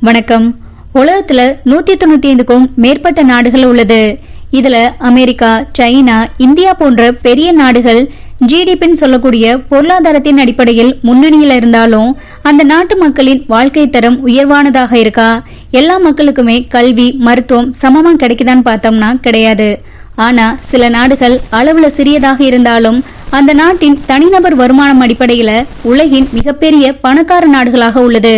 வணக்கம். உலகத்துல 195க்கும் மேற்பட்ட நாடுகள் உள்ளது. இதுல அமெரிக்கா, சைனா, இந்தியா போன்ற பெரிய நாடுகள் ஜிடிபின்னு சொல்லக்கூடிய பொருளாதாரத்தின் அடிப்படையில் முன்னணியில இருந்தாலும் அந்த நாட்டு மக்களின் வாழ்க்கை தரம் உயர்வானதாக இருக்கா? எல்லா மக்களுக்குமே கல்வி, மருத்துவம் சமமா கிடைக்குதான்னு பார்த்தோம்னா கிடையாது. ஆனா சில நாடுகள் அளவுல சிறியதாக இருந்தாலும் அந்த நாட்டின் தனிநபர் வருமானம் அடிப்படையில உலகின் மிகப்பெரிய பணக்கார நாடுகளாக உள்ளது.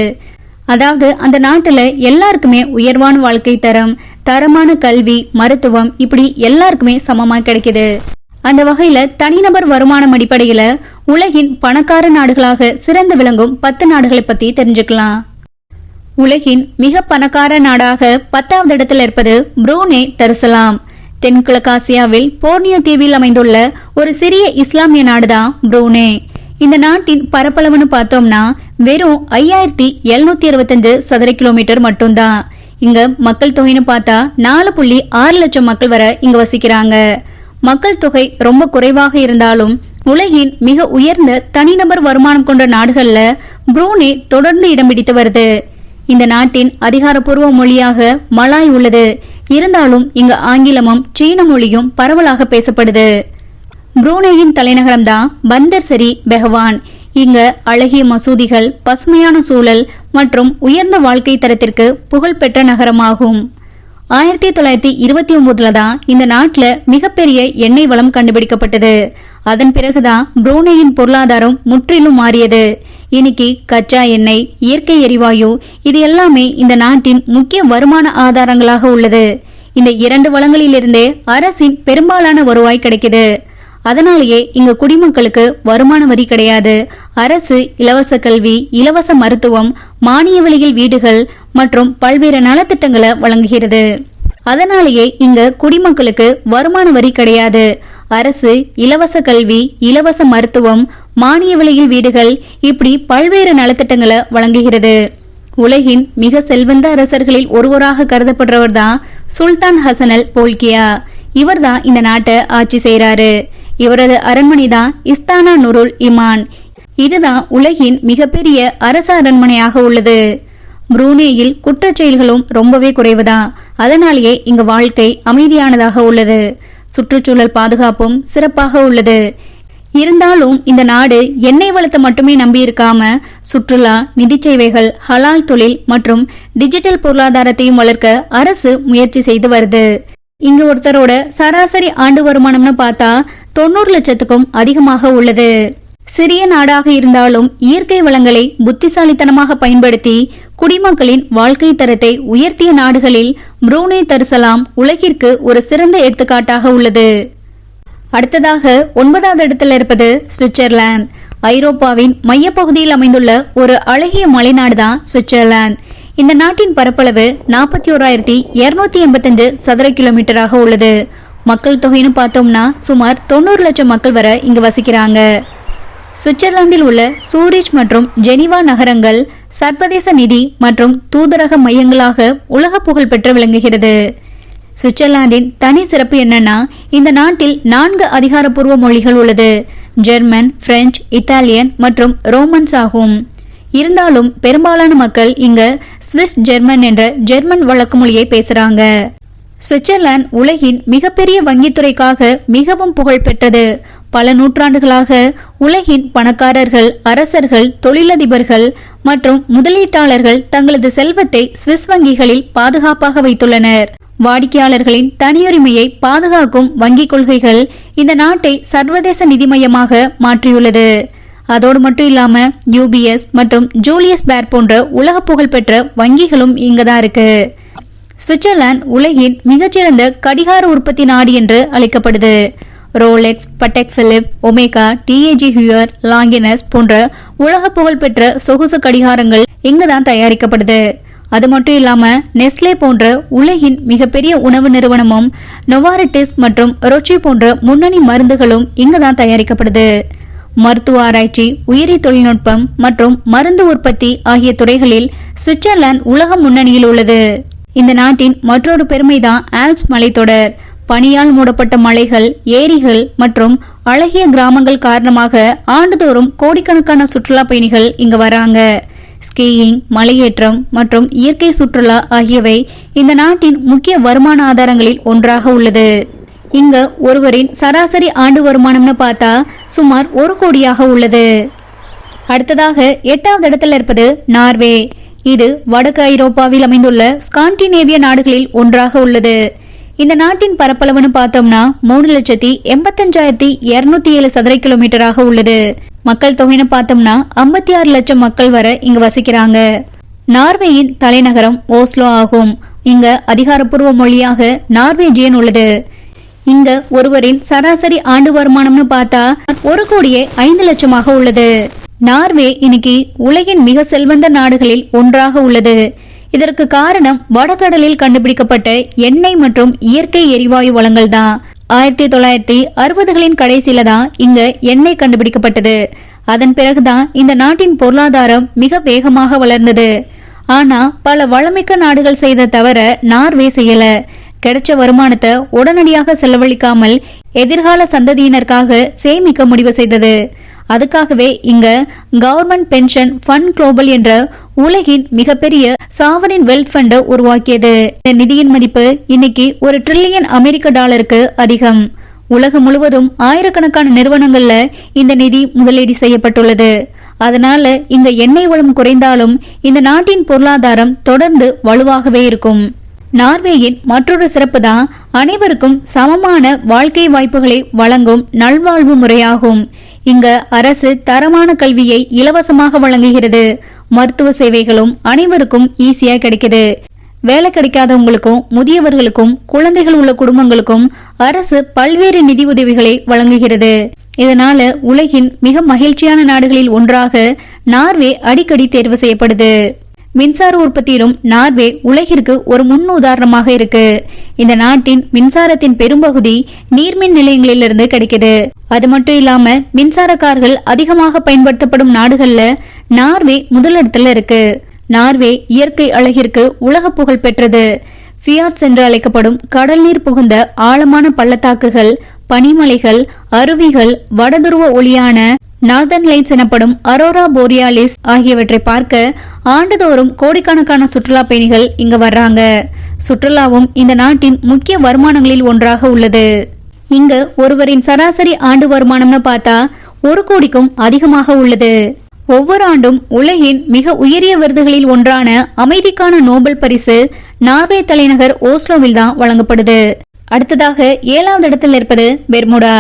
அதாவது அந்த நாட்டுல எல்லாருக்குமே உயர்வான வாழ்க்கை தரம், தரமான கல்வி, மருத்துவம் இப்படி எல்லாருக்குமே சமமா கிடைக்குது. அந்த வகையில தனிநபர் வருமானம் அடிப்படையில உலகின் பணக்கார நாடுகளாக சிறந்து விளங்கும் 10 நாடுகளை பத்தி தெரிஞ்சுக்கலாம். உலகின் மிக பணக்கார நாடாக 10வது இடத்துல இருப்பது புரூனே தர்சலாம். தென்கிழக்காசியாவில் போர்னியோ தீவில் அமைந்துள்ள ஒரு சிறிய இஸ்லாமிய நாடுதான் புரூனே. இந்த நாட்டின் பரப்பளவுன்னு பார்த்தோம்னா வெறும் 5725 சதுர கிலோமீட்டர் மட்டும்தான். இங்க மக்கள் தொகைன்னு பார்த்தா 4.6 லட்சம் மக்கள் வரை இங்க வசிக்கிறாங்க. மக்கள் தொகை ரொம்ப குறைவாக இருந்தாலும் உலகின் மிக உயர்ந்த தனிநபர் வருமானம் கொண்ட நாடுகள்ல புரூனே தொடர்ந்து இடம் பிடித்து வருது. இந்த நாட்டின் அதிகாரப்பூர்வ மொழியாக மலாய் உள்ளது. இருந்தாலும் இங்க ஆங்கிலமும் சீன மொழியும் பரவலாக பேசப்படுது. புரூனேயின் தலைநகரம் தான் பந்தர் சரி பெஹவான். இங்க அழகிய மசூதிகள், பசுமையான சூழல் மற்றும் உயர்ந்த வாழ்க்கை தரத்திற்கு புகழ்பெற்ற நகரமாகும். 1929 தான் இந்த நாட்டுல மிகப்பெரிய எண்ணெய் வளம் கண்டுபிடிக்கப்பட்டது. அதன் பிறகுதான் புரூனேயின் பொருளாதாரம் முற்றிலும் மாறியது. இன்னைக்கு கச்சா எண்ணெய், இயற்கை எரிவாயு இது எல்லாமே இந்த நாட்டின் முக்கிய வருமான ஆதாரங்களாக உள்ளது. இந்த 2 வளங்களிலிருந்தே அரசின் பெரும்பாலான வருவாய் கிடைக்குது. அதனாலேயே இங்க குடிமக்களுக்கு வருமான வரி கிடையாது. அரசு இலவச கல்வி, இலவச மருத்துவம், மானிய விலையில் வீடுகள் மற்றும் பல்வேறு நலத்திட்டங்களை வழங்குகிறது. அதனாலேயே இங்க குடிமக்களுக்கு வருமான வரி கிடையாது. அரசு இலவச கல்வி, இலவச மருத்துவம், மானிய விலையில் வீடுகள் இப்படி பல்வேறு நலத்திட்டங்களை வழங்குகிறது. உலகின் மிக செல்வந்த அரசர்களில் ஒருவராக கருதப்படுறவர் தான் சுல்தான் ஹசன் அல் போல்கியா. இவர் தான் இந்த நாட்டை ஆட்சி செய்யறாரு. இவரது அரண்மனை தான் இஸ்தானா நுருல் இமான். இதுதான் உலகின் மிகப்பெரிய அரச அரண்மனையாக உள்ளது. புரூனேயில் குற்றச் செயல்களும் ரொம்பவே குறைவுதான். அதனாலேயே இங்க வாழ்க்கை அமைதியானதாக உள்ளது. சுற்றுச்சூழல் பாதுகாப்பும் சிறப்பாக உள்ளது. இருந்தாலும் இந்த நாடு எண்ணெய் வளத்தை மட்டுமே நம்பி இருக்காம சுற்றுலா, நிதி சேவைகள், ஹலால் தொழில் மற்றும் டிஜிட்டல் பொருளாதாரத்தையும் வளர்க்க அரசு முயற்சி செய்து வருது. இங்க ஒருத்தரோட சராசரி ஆண்டு வருமானம்னு பார்த்தா 90 லட்சத்துக்கும் அதிகமாக உள்ளது. சிறிய நாடாக இருந்தாலும் இயற்கை வளங்களை புத்திசாலித்தனமாக பயன்படுத்தி குடிமக்களின் வாழ்க்கை தரத்தை உயர்த்திய நாடுகளில் புரூனே தர்சலாம் உலகிற்கு ஒரு சிறந்த எடுத்துக்காட்டாக உள்ளது. அடுத்ததாக 9வது இடத்துல இருப்பது சுவிட்சர்லாந்து. ஐரோப்பாவின் மையப்பகுதியில் அமைந்துள்ள ஒரு அழகிய மலைநாடு தான் சுவிட்சர்லாந்து. இந்த நாட்டின் பரப்பளவு 41,285 சதுர கிலோமீட்டராக உள்ளது. மக்கள் தொகைன்னு பார்த்தோம்னா சுமார் 90 லட்சம் மக்கள் வரை இங்கு வசிக்கிறாங்க. சுவிட்சர்லாந்தில் உள்ள சூரிச் மற்றும் ஜெனீவா நகரங்கள் சர்வதேச நிதி மற்றும் தூதரக மையங்களாக உலக புகழ் பெற்று விளங்குகிறது. சுவிட்சர்லாந்தின் தனி சிறப்பு என்னன்னா இந்த நாட்டில் 4 அதிகாரப்பூர்வ மொழிகள் உள்ளது. ஜெர்மன், பிரெஞ்சு, இத்தாலியன் மற்றும் ரோமன்ஸ் ஆகும். இருந்தாலும் பெரும்பாலான மக்கள் இங்க சுவிஸ் ஜெர்மன் என்ற ஜெர்மன் வழக்கு மொழியை பேசுறாங்க. சுவிட்சர்லாந்து உலகின் மிகப்பெரிய வங்கித்துறைக்காக மிகவும் புகழ் பெற்றது. பல நூற்றாண்டுகளாக உலகின் பணக்காரர்கள், அரசர்கள், தொழிலதிபர்கள் மற்றும் முதலீட்டாளர்கள் தங்களது செல்வத்தை சுவிஸ் வங்கிகளில் பாதுகாப்பாக வைத்துள்ளனர். வாடிக்கையாளர்களின் தனியுரிமையை பாதுகாக்கும் வங்கி கொள்கைகள் இந்த நாட்டை சர்வதேச நிதி மையமாக மாற்றியுள்ளது. அதோடு மட்டும் இல்லாம யூபிஎஸ் மற்றும் ஜூலியஸ் பேர் போன்ற உலக புகழ்பெற்ற வங்கிகளும் இங்கதான் இருக்கு. சுவிட்சர்லாந்து உலகின் மிகச்சிறந்த கடிகார உற்பத்தி நாடு என்று அழைக்கப்படுது. Rolex, Patek Philippe, Omega, TAG Heuer, Longines போன்ற உலக புகழ்பெற்ற சொகுசு கடிகாரங்கள் இங்குதான் தயாரிக்கப்படுது. அது மட்டும் இல்லாம நெஸ்லே போன்ற உலகின் மிகப்பெரிய உணவு நிறுவனமும் நோவாரிட்டிஸ் மற்றும் ரொச்சி போன்ற முன்னணி மருந்துகளும் இங்குதான் தயாரிக்கப்படுது. மருத்துவ ஆராய்ச்சி, உயிரி தொழில்நுட்பம் மற்றும் மருந்து உற்பத்தி ஆகிய துறைகளில் சுவிட்சர்லாந்து உலக முன்னணியில் உள்ளது. இந்த நாட்டின் மற்றொரு பெருமைதான் ஆல்ப்ஸ் மலைத்தொடர். பனியால் மூடப்பட்ட மலைகள், ஏரிகள் மற்றும் அழகிய கிராமங்கள் காரணமாக ஆண்டுதோறும் கோடிக்கணக்கான சுற்றுலா பயணிகள் இங்க வராங்க. ஸ்கீயிங், மலையேற்றம் மற்றும் இயற்கை சுற்றுலா ஆகியவை இந்த நாட்டின் முக்கிய வருமான ஆதாரங்களில் ஒன்றாக உள்ளது. இங்க ஒருவரின் சராசரி ஆண்டு வருமானம்னு பார்த்தா சுமார் 1 கோடியாக உள்ளது. அடுத்ததாக 8வது இடத்துல இருப்பது நார்வே. இது வடக்கு ஐரோப்பாவில் அமைந்துள்ள ஸ்காண்டினேவிய நாடுகளில் ஒன்றாக உள்ளது. இந்த நாட்டின் பரப்பளவுன்னு பார்த்தோம்னா 3,85,207 சதுர கிலோமீட்டராக உள்ளது. மக்கள் தொகைன்னு பார்த்தோம்னா 56 லட்சம் மக்கள் வரை இங்கு வசிக்கிறாங்க. நார்வேயின் தலைநகரம் ஓஸ்லோ ஆகும். இங்க அதிகாரப்பூர்வ மொழியாக நார்வேஜியன் உள்ளது. இங்க ஒருவரின் சராசரி ஆண்டு வருமானம்னு பார்த்தா 1,05,00,000 உள்ளது. நார்வே இன்னைக்கு உலகின் மிக செல்வந்த நாடுகளில் ஒன்றாக உள்ளது. இதற்கு காரணம் வடகடலில் கண்டுபிடிக்கப்பட்ட எண்ணெய் மற்றும் இயற்கை எரிவாயு வளங்கள் தான். 1960களின் கடைசியில தான் இங்க எண்ணெய் கண்டுபிடிக்கப்பட்டது. அதன் பிறகுதான் இந்த நாட்டின் பொருளாதாரம் மிக வேகமாக வளர்ந்தது. ஆனா பல வளமிக்க நாடுகள் செய்த தவிர நார்வே செய்யல. கிடைச்ச வருமானத்தை உடனடியாக செலவழிக்காமல் எதிர்கால சந்ததியினருக்காக சேமிக்க முடிவு செய்தது. அதுக்காகவே இங்க கவர்மெண்ட் பென்ஷன் ஃபண்ட் குளோபல் என்ற உலகின் மிகப்பெரிய சாவரின் வெல்த் ஃபண்டை உருவாக்கியது. இந்த நிதியின் மதிப்பு இன்னைக்கு $1 டிரில்லியன் அதிகம். உலகம் முழுவதும் ஆயிரக்கணக்கான நிறுவனங்கள்ல இந்த நிதி முதலீடு செய்யப்பட்டுள்ளது. அதனால இங்க எண்ணெய் வளம் குறைந்தாலும் இந்த நாட்டின் பொருளாதாரம் தொடர்ந்து வலுவாகவே இருக்கும். நார்வேயின் மற்றொரு சிறப்பு தான் அனைவருக்கும் சமமான வாழ்க்கை வாய்ப்புகளை வழங்கும் நல்வாழ்வு முறையாகும். இங்க அரசு தரமான கல்வியை இலவசமாக வழங்குகிறது. மருத்துவ சேவைகளும் அனைவருக்கும் ஈஸியா கிடைக்குது. வேலை கிடைக்காதவங்களுக்கும் முதியவர்களுக்கும் குழந்தைகள் உள்ள குடும்பங்களுக்கும் அரசு பல்வேறு நிதி உதவிகளை வழங்குகிறது. இதனால உலகின் மிக மகிழ்ச்சியான நாடுகளில் ஒன்றாக நார்வே அடிக்கடி தேர்வு செய்யப்படுது. மின்சார உற்பத்தியிலும் நார்வே உலகிற்கு ஒரு முன் உதாரணமாக இருக்கு. இந்த நாட்டின் மின்சாரத்தின் பெரும்பகுதி நீர்மின் நிலையங்களிலிருந்து கிடைக்குது. அது மட்டும் இல்லாம மின்சார கார்கள் அதிகமாக பயன்படுத்தப்படும் நாடுகள்ல நார்வே முதலிடத்துல இருக்கு. நார்வே இயற்கை அழகிற்கு உலக புகழ் பெற்றது. ஃபியார்ட்ஸ் என்று அழைக்கப்படும் கடல் நீர் புகுந்த ஆழமான பள்ளத்தாக்குகள், பனிமலைகள், அருவிகள், வடதுருவ ஒளியான நார்தர்ன் லைட்ஸ் எனப்படும் அரோரா போரியாலிஸ் ஆகியவற்றை பார்க்க ஆண்டுதோறும் கோடிக்கணக்கான சுற்றுலா பயணிகள் இங்க வர்றாங்க. சுற்றுலாவும் இந்த நாட்டின் முக்கிய வருமானங்களில் ஒன்றாக உள்ளது. இங்க ஒருவரின் சராசரி ஆண்டு வருமானம்னு பார்த்தா 1 கோடிக்கும் அதிகமாக உள்ளது. ஒவ்வொரு ஆண்டும் உலகின் மிக உயரிய விருதுகளில் ஒன்றான அமைதிக்கான நோபல் பரிசு நார்வே தலைநகர் ஓஸ்லோவில் தான் வழங்கப்படுது. அடுத்ததாக 7வது இடத்தில் இருப்பது பெர்முடா.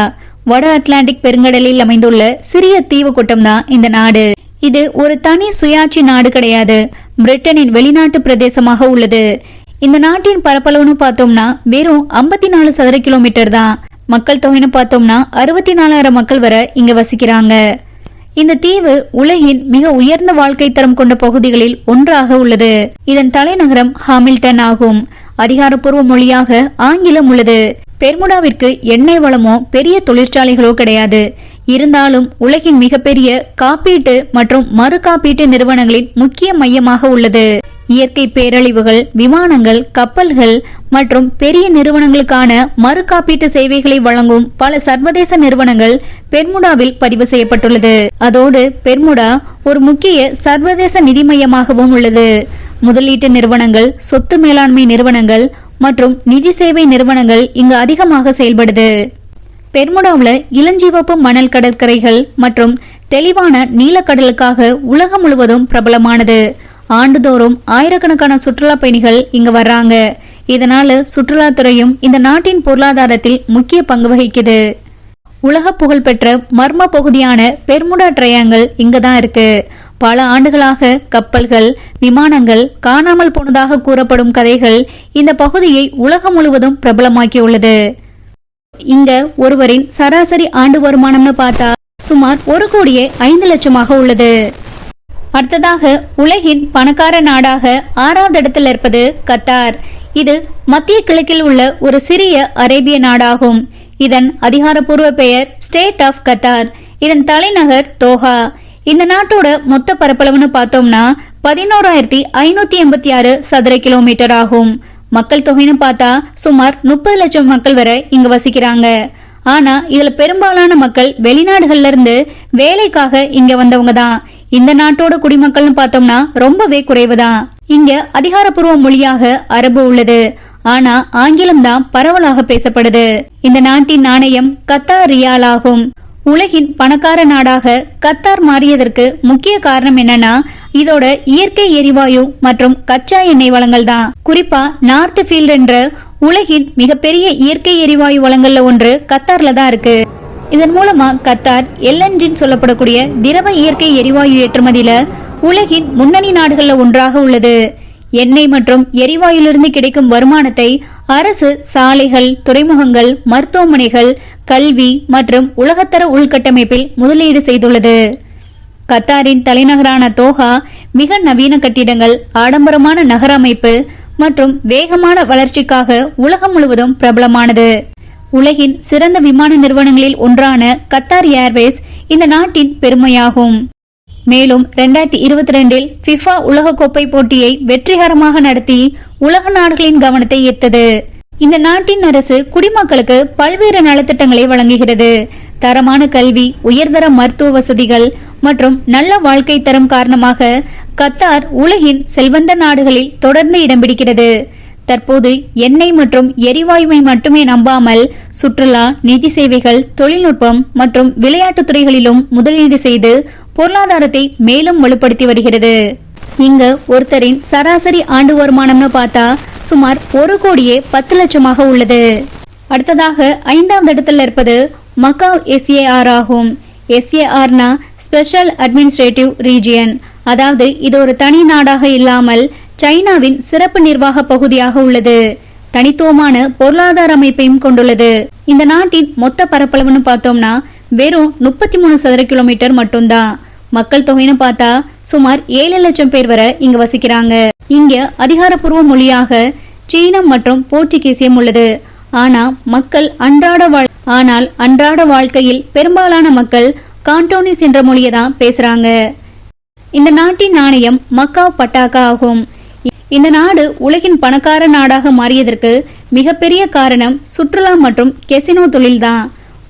வட அட்லாண்டிக் பெருங்கடலில் அமைந்துள்ள சிறிய தீவு கூட்டம் தான் இந்த நாடு. இது ஒரு தனி சுயாட்சி நாடு கிடையாது, பிரிட்டனின் வெளிநாட்டு பிரதேசமாக உள்ளது. இந்த நாட்டின் பரப்பளவுன்னு பார்த்தோம்னா வெறும் 54 சதுர கிலோமீட்டர் தான். மக்கள் தொகைன்னு பார்த்தோம்னா 64,000 மக்கள் வரை இங்க வசிக்கிறாங்க. இந்த தீவு உலகின் மிக உயர்ந்த வாழ்க்கை தரம் கொண்ட பகுதிகளில் ஒன்றாக உள்ளது. இதன் தலைநகரம் ஹாமில்டன் ஆகும். அதிகாரப்பூர்வ மொழியாக ஆங்கிலம் உள்ளது. பெர்முடாவிற்கு எண்ணெய் வளமோ பெரிய தொழிற்சாலைகளோ கிடையாது. இருந்தாலும் உலகின் மிகப்பெரிய காப்பீட்டு மற்றும் மறு காப்பீட்டு நிறுவனங்களின் முக்கிய மையமாக உள்ளது. இயற்கை பேரழிவுகள், விமானங்கள், கப்பல்கள் மற்றும் பெரிய நிறுவனங்களுக்கான மறு காப்பீட்டு சேவைகளை வழங்கும் பல சர்வதேச நிறுவனங்கள் பெர்முடாவில் பதிவு செய்யப்பட்டுள்ளது. அதோடு பெர்முடா ஒரு முக்கிய சர்வதேச நிதி மையமாகவும் உள்ளது. முதலீட்டு நிறுவனங்கள், சொத்து மேலாண்மை நிறுவனங்கள் மற்றும் நிதி சேவை நிறுவனங்கள் இங்கு அதிகமாக செயல்படுது. பெர்முடாவில் இளஞ்சிவப்பு மணல் கடற்கரைகள் மற்றும் தெளிவான நீலக்கடலுக்காக உலகம் முழுவதும் பிரபலமானது. ஆண்டுதோறும் ஆயிரக்கணக்கான சுற்றுலா பயணிகள் இங்க வர்றாங்க. இதனால சுற்றுலாத்துறையும் இந்த நாட்டின் பொருளாதாரத்தில் முக்கிய பங்கு வகிக்குது. உலக புகழ்பெற்ற மர்ம பகுதியான பெர்முடா ட்ரையாங்கிள் இங்கதான் இருக்கு. பல ஆண்டுகளாக கப்பல்கள், விமானங்கள் காணாமல் போனதாக கூறப்படும் கதைகள் இந்த பகுதியை உலகம் முழுவதும் பிரபலமாக்கியுள்ளது. இங்க ஒருவரின் சராசரி ஆண்டு வருமானம்னு பார்த்தா சுமார் 1,05,00,000 உள்ளது. அடுத்ததாக உலகின் பணக்கார நாடாக 6வது இடத்தில் இருப்பது கத்தார். இது மத்திய கிழக்கில் உள்ள ஒரு சிறிய அரேபிய நாடாகும். இதன் அதிகாரப்பூர்வ பெயர் ஸ்டேட் ஆஃப் கத்தார். இதன் தலைநகர் தோஹா. இந்த நாட்டோட மொத்த பரப்பளவுன்னு பார்த்தோம்னா 11,586 சதுர கிலோமீட்டர் ஆகும். மக்கள் தொகைன்னு பார்த்தா சுமார் 30 லட்சம் மக்கள் வரை இங்க வசிக்கிறாங்க. ஆனா இதுல பெரும்பாலான மக்கள் வெளிநாடுகள்ல இருந்து வேலைக்காக இங்க வந்தவங்க தான். இந்த நாட்டோட குடிமக்கள்னு பார்த்தோம்னா ரொம்பவே குறைவுதான். இங்க அதிகாரப்பூர்வ மொழியாக அரபு உள்ளது. ஆனா ஆங்கிலம் தான் பரவலாக பேசப்படுது. இந்த நாட்டின் நாணயம் கத்தார் ரியால் ஆகும். உலகின் பணக்கார நாடாக கத்தார் மாறியதற்கு முக்கிய காரணம் என்னன்னா இதோட இயற்கை எரிவாயு மற்றும் கச்சா எண்ணெய் வளங்கள் தான். குறிப்பா நார்த் ஃபீல்ட் என்ற உலகின் மிகப்பெரிய இயற்கை எரிவாயு வளங்கள்ல ஒன்று கத்தார்ல தான் இருக்கு. இதன் மூலமா கத்தார் எல்என்ஜின்னு சொல்லப்படக்கூடிய திரவ இயற்கை எரிவாயு ஏற்றுமதியில உலகின் முன்னணி நாடுகள்ல ஒன்றாக உள்ளது. எண்ணெய் மற்றும் எரிவாயுலிருந்து கிடைக்கும் வருமானத்தை அரசு சாலைகள், துறைமுகங்கள், மருத்துவமனைகள், கல்வி மற்றும் உலகத்தர உள்கட்டமைப்பில் முதலீடு செய்துள்ளது. கத்தாரின் தலைநகரான தோஹா மிக நவீன கட்டிடங்கள், ஆடம்பரமான நகர அமைப்பு மற்றும் வேகமான வளர்ச்சிக்காக உலகம் முழுவதும் பிரபலமானது. உலகின் சிறந்த விமான நிறுவனங்களில் ஒன்றான கத்தார் ஏர்வேஸ் இந்த நாட்டின் பெருமையாகும். மேலும் 2022 ஃபிஃபா உலகக்கோப்பை போட்டியை வெற்றிகரமாக நடத்தி உலக நாடுகளின் கவனத்தை ஈர்த்தது. இந்த நாட்டின் அரசு குடிமக்களுக்கு பல்வேறு நலத்திட்டங்களை வழங்குகிறது. தரமான கல்வி, உயர்தர மருத்துவ வசதிகள் மற்றும் நல்ல வாழ்க்கை தரம் காரணமாக கத்தார் உலகின் செல்வந்த நாடுகளில் தொடர்ந்து இடம் பிடிக்கிறது. தற்போது எண்ணெய் மற்றும் எரிவாயுவை மட்டுமே நம்பாமல் சுற்றுலா, நிதி சேவைகள், தொழில்நுட்பம் மற்றும் விளையாட்டுத் துறைகளிலும் முதலீடு செய்து பொருளாதாரத்தை மேலும் வலுப்படுத்தி வருகிறது. இங்க ஒருத்தரின் சராசரி ஆண்டு வருமானம்னு பார்த்தா சுமார் 1,10,00,000 உள்ளது. அடுத்ததாக 5வது இடத்துல இருப்பது மக்காவ் எஸ்ஏஆர் ஆகும். எஸ்ஏஆர்னா ஸ்பெஷல் அட்மினிஸ்ட்ரேட்டிவ் ரீஜியன், அதாவது இது ஒரு தனி நாடாக இல்லாமல் சைனாவின் சிறப்பு நிர்வாக பகுதியாக உள்ளது. தனித்துவமான பொருளாதார அமைப்பையும் கொண்டுள்ளது. இந்த நாட்டின் மொத்த பரப்பளவுன்னு பார்த்தோம்னா வெறும் 33 சதுர கிலோமீட்டர் மட்டும்தான். மக்கள் தொகைன்னு பார்த்தா சுமார் 7 லட்சம் பேர் வரை இங்க வசிக்கிறாங்க. இங்க அதிகாரப்பூர்வ மொழியாக சீனம் மற்றும் போர்ச்சுகீசியம் உள்ளது. ஆனால் அன்றாட வாழ்க்கையில் பெரும்பாலான மக்கள் கான்டோனிஸ் என்ற மொழியை தான் பேசுறாங்க. இந்த நாட்டின் நாணயம் மக்காவ் பட்டாக்கா ஆகும். இந்த நாடு உலகின் பணக்கார நாடாக மாறியதற்கு மிகப்பெரிய காரணம் சுற்றுலா மற்றும் கெசினோ தொழில்தான்.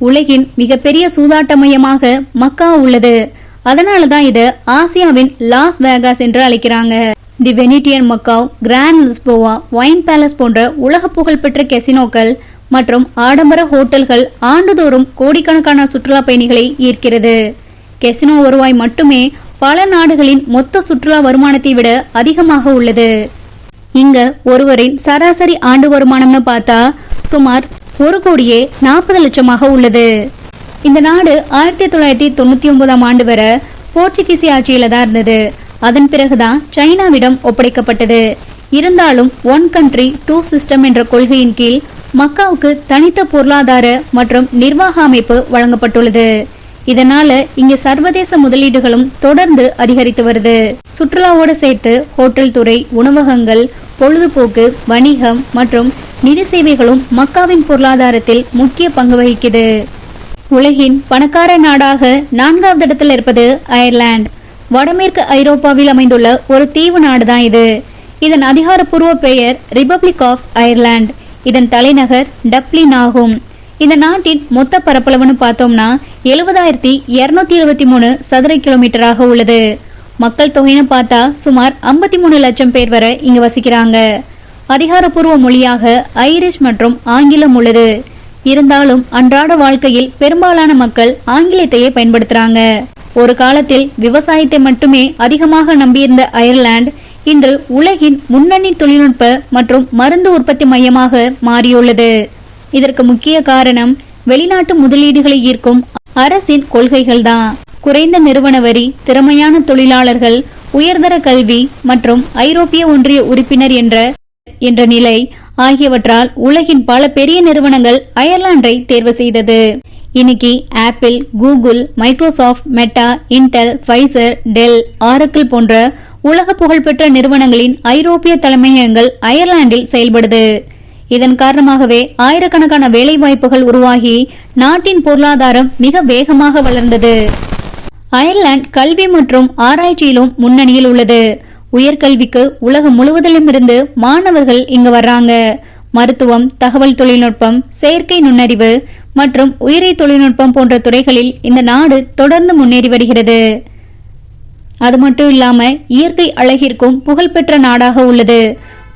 உலகின் மிகப்பெரிய சூதாட்ட மையமாக மக்காவ் உள்ளது. அதனாலதான் இது ஆசியாவின் லாஸ் வேகாஸ் என்று அழைக்கிறாங்க. தி வெனிட்டியன் மக்காவ், கிராண்ட் லிஸ்போவா, வைன் பேலஸ் போன்ற உலக புகழ்பெற்ற கெசினோக்கள் மற்றும் ஆடம்பர ஹோட்டல்கள் ஆண்டுதோறும் கோடிக்கணக்கான சுற்றுலா பயணிகளை ஈர்க்கிறது. கெசினோ வருவாய் மட்டுமே பல நாடுகளின் மொத்த சுற்றுலா வருமானத்தை விட அதிகமாக உள்ளது. இங்க ஒருவரின் சராசரி ஆண்டு வருமானம்னு பார்த்தா சுமார் 1,40,00,000 உள்ளது. இந்த நாடு 1999 ஆண்டு வரை போர்ச்சுகீசி ஆட்சியில தான் இருந்தது. அதன் பிறகுதான் சைனாவிடம் ஒப்படைக்கப்பட்டது. இருந்தாலும் ஒன் கண்ட்ரி டூ சிஸ்டம் என்ற கொள்கையின் கீழ் மக்காவுக்கு தனித்த பொருளாதார மற்றும் நிர்வாக அமைப்பு வழங்கப்பட்டுள்ளது. இதனால இங்க சர்வதேச முதலீடுகளும் தொடர்ந்து அதிகரித்து வருது. சுற்றுலாவோடு சேர்த்து ஹோட்டல் துறை, உணவகங்கள், பொழுதுபோக்கு, வணிகம் மற்றும் நிதி சேவைகளும் மக்காவின் பொருளாதாரத்தில் முக்கிய பங்கு வகிக்குது. உலகின் பணக்கார நாடாக 4வது இடத்தில் இருப்பது அயர்லாந்து. வடமேற்கு ஐரோப்பாவில் அமைந்துள்ள ஒரு தீவு நாடுதான் இது. இதன் அதிகாரப்பூர்வ பெயர் ரிபப்ளிக் ஆஃப் அயர்லாந்து. இதன் தலைநகர் டப்ளின் ஆகும். இந்த நாட்டின் மொத்த பரப்பளவுன்னு பார்த்தோம்னா 70,273 சதுர கிலோமீட்டராக உள்ளது. மக்கள் தொகைன்னு பார்த்தா சுமார் 53 லட்சம் பேர் வரை இங்க வசிக்கிறாங்க. அதிகாரப்பூர்வ மொழியாக ஐரிஷ் மற்றும் ஆங்கிலம் உள்ளது. இருந்தாலும் அன்றாட வாழ்க்கையில் பெரும்பாலான மக்கள் ஆங்கிலத்தையே பயன்படுத்துறாங்க. ஒரு காலத்தில் விவசாயத்தை மட்டுமே அதிகமாக நம்பியிருந்த அயர்லாந்து இன்று உலகின் முன்னணி தொழில்நுட்ப மற்றும் மருந்து உற்பத்தி மையமாக மாறியுள்ளது. இதற்கு முக்கிய காரணம் வெளிநாட்டு முதலீடுகளை ஈர்க்கும் அரசின் கொள்கைகள் தான். குறைந்த நிறுவன வரி, திறமையான தொழிலாளர்கள், உயர்தர கல்வி மற்றும் ஐரோப்பிய ஒன்றிய உறுப்பினர் என்ற நிலை ஆகியவற்றால் உலகின் பல பெரிய நிறுவனங்கள் அயர்லாந்தை தேர்வு செய்தது. இன்னைக்கு Apple, Google, Microsoft, Meta, Intel, Pfizer, Dell, Oracle போன்ற உலக புகழ்பெற்ற நிறுவனங்களின் ஐரோப்பிய தலைமையகங்கள் அயர்லாந்தில் செயல்படுது. இதன் காரணமாகவே ஆயிரக்கணக்கான வேலை வாய்ப்புகள் உருவாகி நாட்டின் பொருளாதாரம் மிக வேகமாக வளர்ந்தது. அயர்லாந்து கல்வி மற்றும் ஆராய்ச்சியிலும் முன்னணியில் உள்ளது. உயர்கல்விக்கு உலகம் முழுவதிலும் இருந்து மாணவர்கள் இங்கு வர்றாங்க. மருத்துவம், தகவல் தொழில்நுட்பம், செயற்கை நுண்ணறிவு மற்றும் உயிரி தொழில்நுட்பம் போன்ற துறைகளில் இந்த நாடு தொடர்ந்து முன்னேறி வருகிறது. அது மட்டும் இல்லாம இயற்கை அழகிற்கும் புகழ்பெற்ற நாடாக உள்ளது.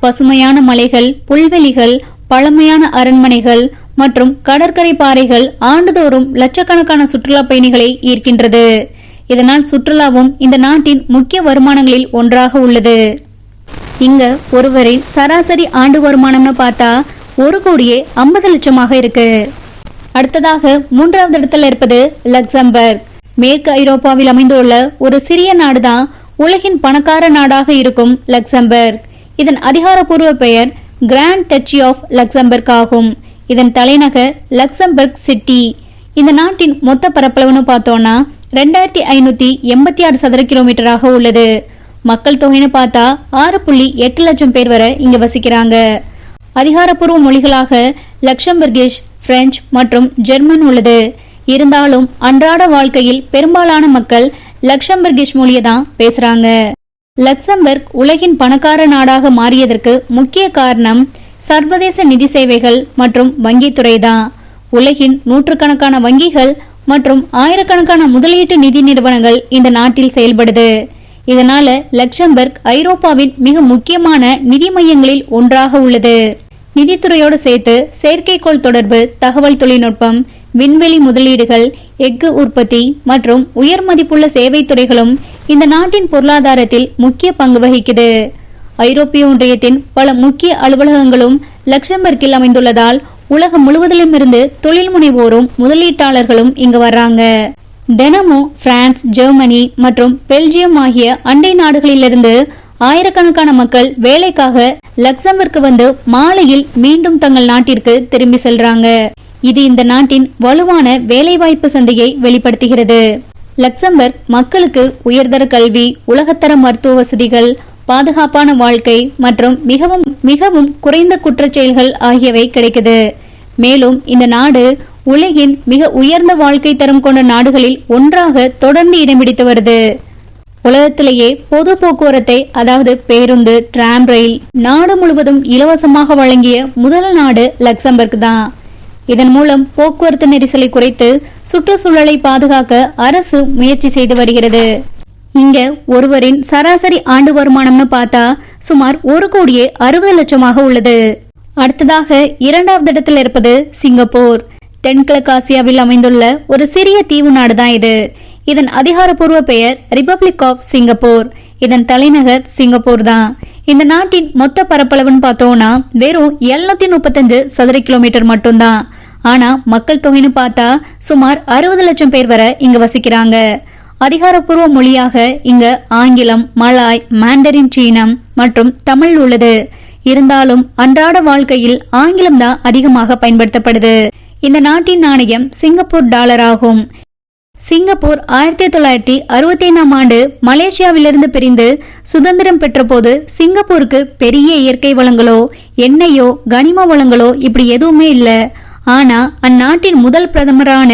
பசுமையான மலைகள், புல்வெளிகள், பழமையான அரண்மனைகள் மற்றும் கடற்கரை பாறைகள் ஆண்டுதோறும் லட்சக்கணக்கான சுற்றுலா பயணிகளை ஈர்க்கின்றது. இதனால் சுற்றுலாவும் இந்த நாட்டின் முக்கிய வருமானங்களில் ஒன்றாக உள்ளது. இங்க ஒருவரின் சராசரி ஆண்டு வருமானம்னு பார்த்தா 1,50,00,000 இருக்கு. அடுத்ததாக 3வது இடத்துல இருப்பது லக்சம்பர்க். மேற்கு ஐரோப்பாவில் அமைந்துள்ள ஒரு சிறிய நாடுதான் உலகின் பணக்கார நாடாக இருக்கும் லக்சம்பர்க். இதன் அதிகாரப்பூர்வ பெயர் கிராண்ட் டச்சி ஆஃப் லக்சம்பர்க் ஆகும். இதன் தலைநகர் லக்சம்பர்க் சிட்டி. இந்த நாட்டின் மொத்த பரப்பளவுன்னு பார்த்தோம்னா 2586 சதுர கிலோமீட்டராக உள்ளது. மக்கள் தொகைன்னு பார்த்தா 6.8 லட்சம் பேர் வரை இங்க வசிக்கிறாங்க. அதிகாரப்பூர்வ மொழிகளாக லக்சம்பர்கிஷ், பிரெஞ்சு மற்றும் ஜெர்மன் உள்ளது. இருந்தாலும் அன்றாட வாழ்க்கையில் பெரும்பாலான மக்கள் லக்சம்பர்கிஷ் மொழியை தான் பேசுறாங்க. லக்சம்பர்க் உலகின் பணக்கார நாடாக மாறியதற்கு முக்கிய காரணம் சர்வதேச நிதி சேவைகள் மற்றும் வங்கித்துறை தான். உலகின் நூற்றுக்கணக்கான வங்கிகள் மற்றும் ஆயிரக்கணக்கான முதலீட்டு நிதி நிறுவனங்கள் இந்த நாட்டில் செயல்படுது. இதனால லக்சம்பர்க் ஐரோப்பாவின் மிக முக்கியமான நிதி மையங்களில் ஒன்றாக உள்ளது. நிதித்துறையோடு சேர்த்து செயற்கைக்கோள் தொடர்பு, தகவல் தொழில்நுட்பம், விண்வெளி முதலீடுகள், எஃகு உற்பத்தி மற்றும் உயர் மதிப்புள்ள சேவை துறைகளும் இந்த நாட்டின் பொருளாதாரத்தில் முக்கிய பங்கு வகிக்குது. ஐரோப்பிய ஒன்றியத்தின் பல முக்கிய அலுவலகங்களும் லக்சம்பர்க்கில் அமைந்துள்ளதால் உலகம் முழுவதிலும் இருந்து தொழில் முனைவோரும் முதலீட்டாளர்களும் இங்கு வர்றாங்க. தினமும் பிரான்ஸ், ஜெர்மனி மற்றும் பெல்ஜியம் ஆகிய அண்டை நாடுகளிலிருந்து ஆயிரக்கணக்கான மக்கள் வேலைக்காக லக்சம்பர்க்கு வந்து மாலையில் மீண்டும் தங்கள் நாட்டிற்கு திரும்பி செல்றாங்க. இது இந்த நாட்டின் வலுவான வேலைவாய்ப்பு சந்தையை வெளிப்படுத்துகிறது. லக்சம்பர்க் மக்களுக்கு உயர்தர கல்வி, உலகத்தர மருத்துவ வசதிகள், பாதுகாப்பான வாழ்க்கை மற்றும் மிகவும் மிகவும் குறைந்த குற்றச்செயல்கள் ஆகியவை கிடைக்குது. மேலும் இந்த நாடு உலகின் மிக உயர்ந்த வாழ்க்கை தரம் கொண்ட நாடுகளில் ஒன்றாக தொடர்ந்து இடம் பிடித்து வருது. உலகத்திலேயே பொது போக்குவரத்தை, அதாவது பேருந்து, டிராம், ரயில் நாடு முழுவதும் இலவசமாக வழங்கிய முதல் நாடு லக்சம்பர்க் தான். இதன் மூலம் போக்குவரத்து நெரிசலை குறைத்து சுற்றுச்சூழலை பாதுகாக்க அரசு முயற்சி செய்து வருகிறது. இங்க ஒருவரின் சராசரி ஆண்டு வருமானம்னு பார்த்தா சுமார் 1,60,00,000 உள்ளது. அடுத்ததாக 2வது இடத்தில் இருப்பது சிங்கப்பூர். தென்கிழக்கு ஆசியாவில் அமைந்துள்ள ஒரு சிறிய தீவு நாடு தான் இது. இதன் அதிகாரப்பூர்வ பெயர் ரிபப்ளிக் ஆஃப் சிங்கப்பூர். இதன் தலைநகர் சிங்கப்பூர் தான். இந்த நாட்டின் மொத்த பரப்பளவுன்னு பார்த்தோம்னா வெறும் 735 சதுர கிலோமீட்டர் மட்டும்தான். ஆனா மக்கள் தொகைன்னு பார்த்தா சுமார் 60 லட்சம் பேர் வரை இங்க வசிக்கிறாங்க. அதிகாரப்பூர்வ மொழியாக இங்க ஆங்கிலம், மலாய், மாண்டரின், சீனம் மற்றும் தமிழ் உள்ளது. இருந்தாலும் அன்றாட வாழ்க்கையில் ஆங்கிலம் தான் அதிகமாக பயன்படுத்தப்படுது. இந்த நாட்டின் நாணயம் சிங்கப்பூர் டாலர் ஆகும். சிங்கப்பூர் 1965ஆம் ஆண்டு மலேசியாவிலிருந்து பிரிந்து சுதந்திரம் பெற்ற போது சிங்கப்பூருக்கு பெரிய இயற்கை வளங்களோ எண்ணெயோ கனிம வளங்களோ இப்படி எதுவுமே இல்லை. ஆனா அந்நாட்டின் முதல் பிரதமரான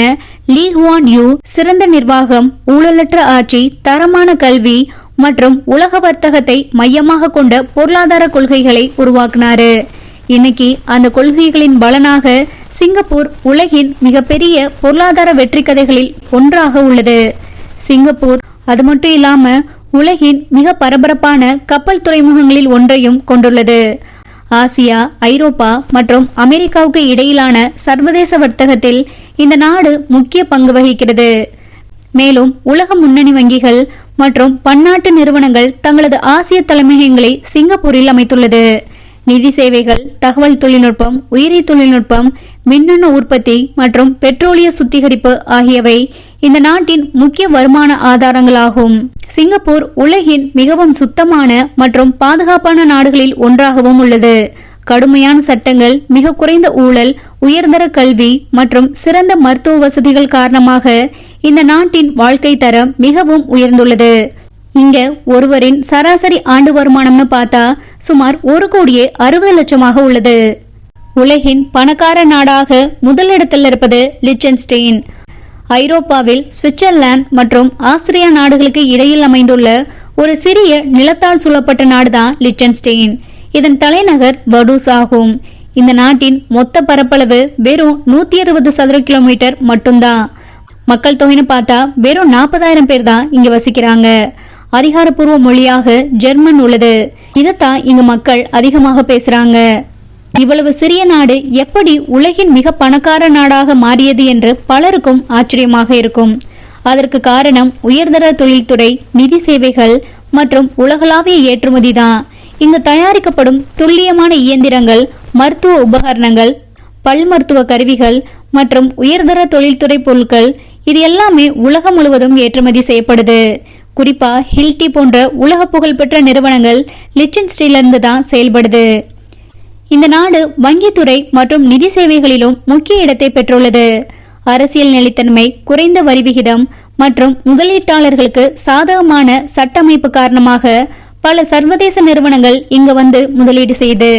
லீ குவான் யூ சிறந்த நிர்வாகம், ஊழலற்ற ஆட்சி, தரமான கல்வி மற்றும் உலக வர்த்தகத்தை மையமாக கொண்ட பொருளாதார கொள்கைகளை உருவாக்கினாரு. இன்னைக்கு அந்த கொள்கைகளின் பலனாக சிங்கப்பூர் உலகின் மிகப்பெரிய பொருளாதார வெற்றி கதைகளில் ஒன்றாக உள்ளது. சிங்கப்பூர் அது மட்டும் இல்லாம உலகின் மிக பரபரப்பான கப்பல் துறைமுகங்களில் ஒன்றையும் கொண்டுள்ளது. ஆசியா, ஐரோப்பா மற்றும் அமெரிக்காவுக்கு இடையிலான சர்வதேச வர்த்தகத்தில் இந்த நாடு முக்கிய பங்கு வகிக்கிறது. மேலும் உலக முன்னணி வங்கிகள் மற்றும் பன்னாட்டு நிறுவனங்கள் தங்களது ஆசிய தலைமையகங்களை சிங்கப்பூரில் அமைத்துள்ளது. நிதி சேவைகள், தகவல் தொழில்நுட்பம், உயிரி தொழில்நுட்பம், மின்னணு உற்பத்தி மற்றும் பெட்ரோலிய சுத்திகரிப்பு ஆகியவை இந்த நாட்டின் முக்கிய வருமான ஆதாரங்களாகும். சிங்கப்பூர் உலகின் மிகவும் சுத்தமான மற்றும் பாதுகாப்பான நாடுகளில் ஒன்றாகவும் உள்ளது. கடுமையான சட்டங்கள், மிக குறைந்த ஊழல், உயர்தர கல்வி மற்றும் சிறந்த மருத்துவ வசதிகள் காரணமாக இந்த நாட்டின் வாழ்க்கை தரம் மிகவும் உயர்ந்துள்ளது. இங்க ஒருவரின் சராசரி ஆண்டு வருமானம்னு பார்த்தா சுமார் 1,60,00,000 உள்ளது. உலகின் பணக்கார நாடாக முதலிடத்தில் இருப்பது லிச்சன்ஸ்டெயின். ஐரோப்பாவில் சுவிட்சர்லாந்து மற்றும் ஆஸ்திரியா நாடுகளுக்கு இடையில் அமைந்துள்ள ஒரு சிறிய நிலத்தால் சூழப்பட்ட நாடுதான் லிச்சன்ஸ்டெயின். இதன் தலைநகர் வடூஸ் ஆகும். இந்த நாட்டின் மொத்த பரப்பளவு வெறும் 160 சதுர கிலோமீட்டர் மட்டும்தான். மக்கள் தொகைன்னு பார்த்தா வெறும் 40,000 பேர் தான் இங்க வசிக்கிறாங்க. அதிகாரப்பூர்வ மொழியாக ஜெர்மன் உள்ளது. இதைத்தான் இங்கு மக்கள் அதிகமாக பேசுறாங்க. இவ்வளவு சிறிய நாடு எப்படி உலகின் மிக பணக்கார நாடாக மாறியது என்று பலருக்கும் ஆச்சரியமாக இருக்கும். அதற்கு காரணம் உயர்தர தொழில்துறை, நிதி சேவைகள் மற்றும் உலகளாவிய ஏற்றுமதி தான். இங்கு தயாரிக்கப்படும் துல்லியமான இயந்திரங்கள், மருத்துவ உபகரணங்கள், பல் மருத்துவ கருவிகள் மற்றும் உயர்தர தொழில்துறை பொருட்கள், இது எல்லாமே உலகம் முழுவதும் ஏற்றுமதி செய்யப்படுது. குறிப்பா ஹில்டி போன்ற உலக புகழ்பெற்ற நிறுவனங்கள் லிச்சன்ஸ்டீனிலிருந்து தான் செயல்படுது. இந்த நாடு வங்கித்துறை மற்றும் நிதி சேவைகளிலும் முக்கிய இடத்தை பெற்றுள்ளது. அரசியல் நிலைத்தன்மை, குறைந்த வரி விகிதம் மற்றும் முதலீட்டாளர்களுக்கு சாதகமான சட்ட அமைப்பு காரணமாக பல சர்வதேச நிறுவனங்கள் இங்க வந்து முதலீடு செய்யுது.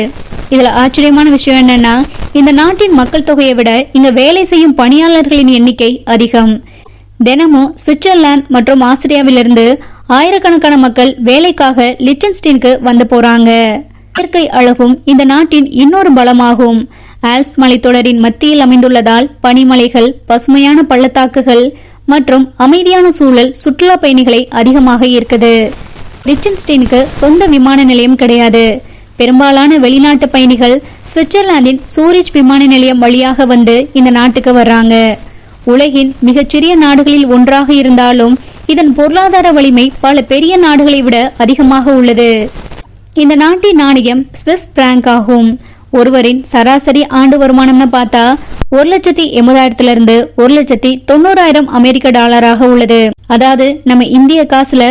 இதுல ஆச்சரியமான விஷயம் என்னன்னா, இந்த நாட்டின் மக்கள் தொகையை விட இங்க வேலை செய்யும் பணியாளர்களின் எண்ணிக்கை அதிகம். தினமும் சுவிட்சர்லாந்து மற்றும் ஆஸ்திரியாவிலிருந்து ஆயிரக்கணக்கான மக்கள் வேலைக்காக லிச்சன்ஸ்டீனுக்கு வந்து போறாங்க. இயற்கை அழகும் இந்த நாட்டின் இன்னொரு பலமாகும். ஆல்ப்ஸ் மலைத்தொடரின் மத்தியில் அமைந்துள்ளதால் பனிமலைகள், பசுமையான பள்ளத்தாக்குகள் மற்றும் அமைதியான சூழல் சுற்றுலா பயணிகளை அதிகமாக ஈர்க்குது. லிச்சன்ஸ்டீனுக்கு சொந்த விமான நிலையம் கிடையாது. பெரும்பாலான வெளிநாட்டு பயணிகள் சுவிட்சர்லாந்தின் சூரிச் விமான நிலையம் வழியாக வந்து இந்த நாட்டுக்கு வர்றாங்க. உலகின் மிகச்சிறிய நாடுகளில் ஒன்றாக இருந்தாலும் இதன் பொருளாதார வலிமை பல பெரிய நாடுகளை விட அதிகமாக உள்ளது. இந்த நாட்டின் நாணயம் ஸ்விஸ் பிராங்க் ஆகும். ஒருவரின் சராசரி ஆண்டு வருமானம்னு பார்த்தா 1,80,000 1,90,000 அமெரிக்க டாலராக உள்ளது. அதாவது நம்ம இந்திய காசுல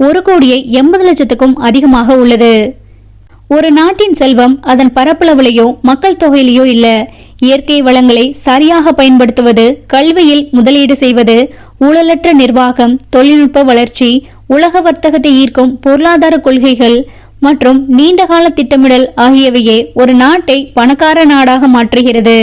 1,80,00,000க்கும் அதிகமாக உள்ளது. ஒரு நாட்டின் செல்வம் அதன் பரப்பளவிலேயோ மக்கள் தொகையிலேயோ இல்ல. இயற்கை வளங்களை சரியாக பயன்படுத்துவது, கல்வியில் முதலீடு செய்வது, ஊழலற்ற நிர்வாகம், தொழில்நுட்ப வளர்ச்சி, உலக வர்த்தகத்தை ஈர்க்கும் பொருளாதார கொள்கைகள் மற்றும் நீண்டகால திட்டமிடல் ஆகியவையே ஒரு நாட்டை பணக்கார நாடாக மாற்றுகிறது.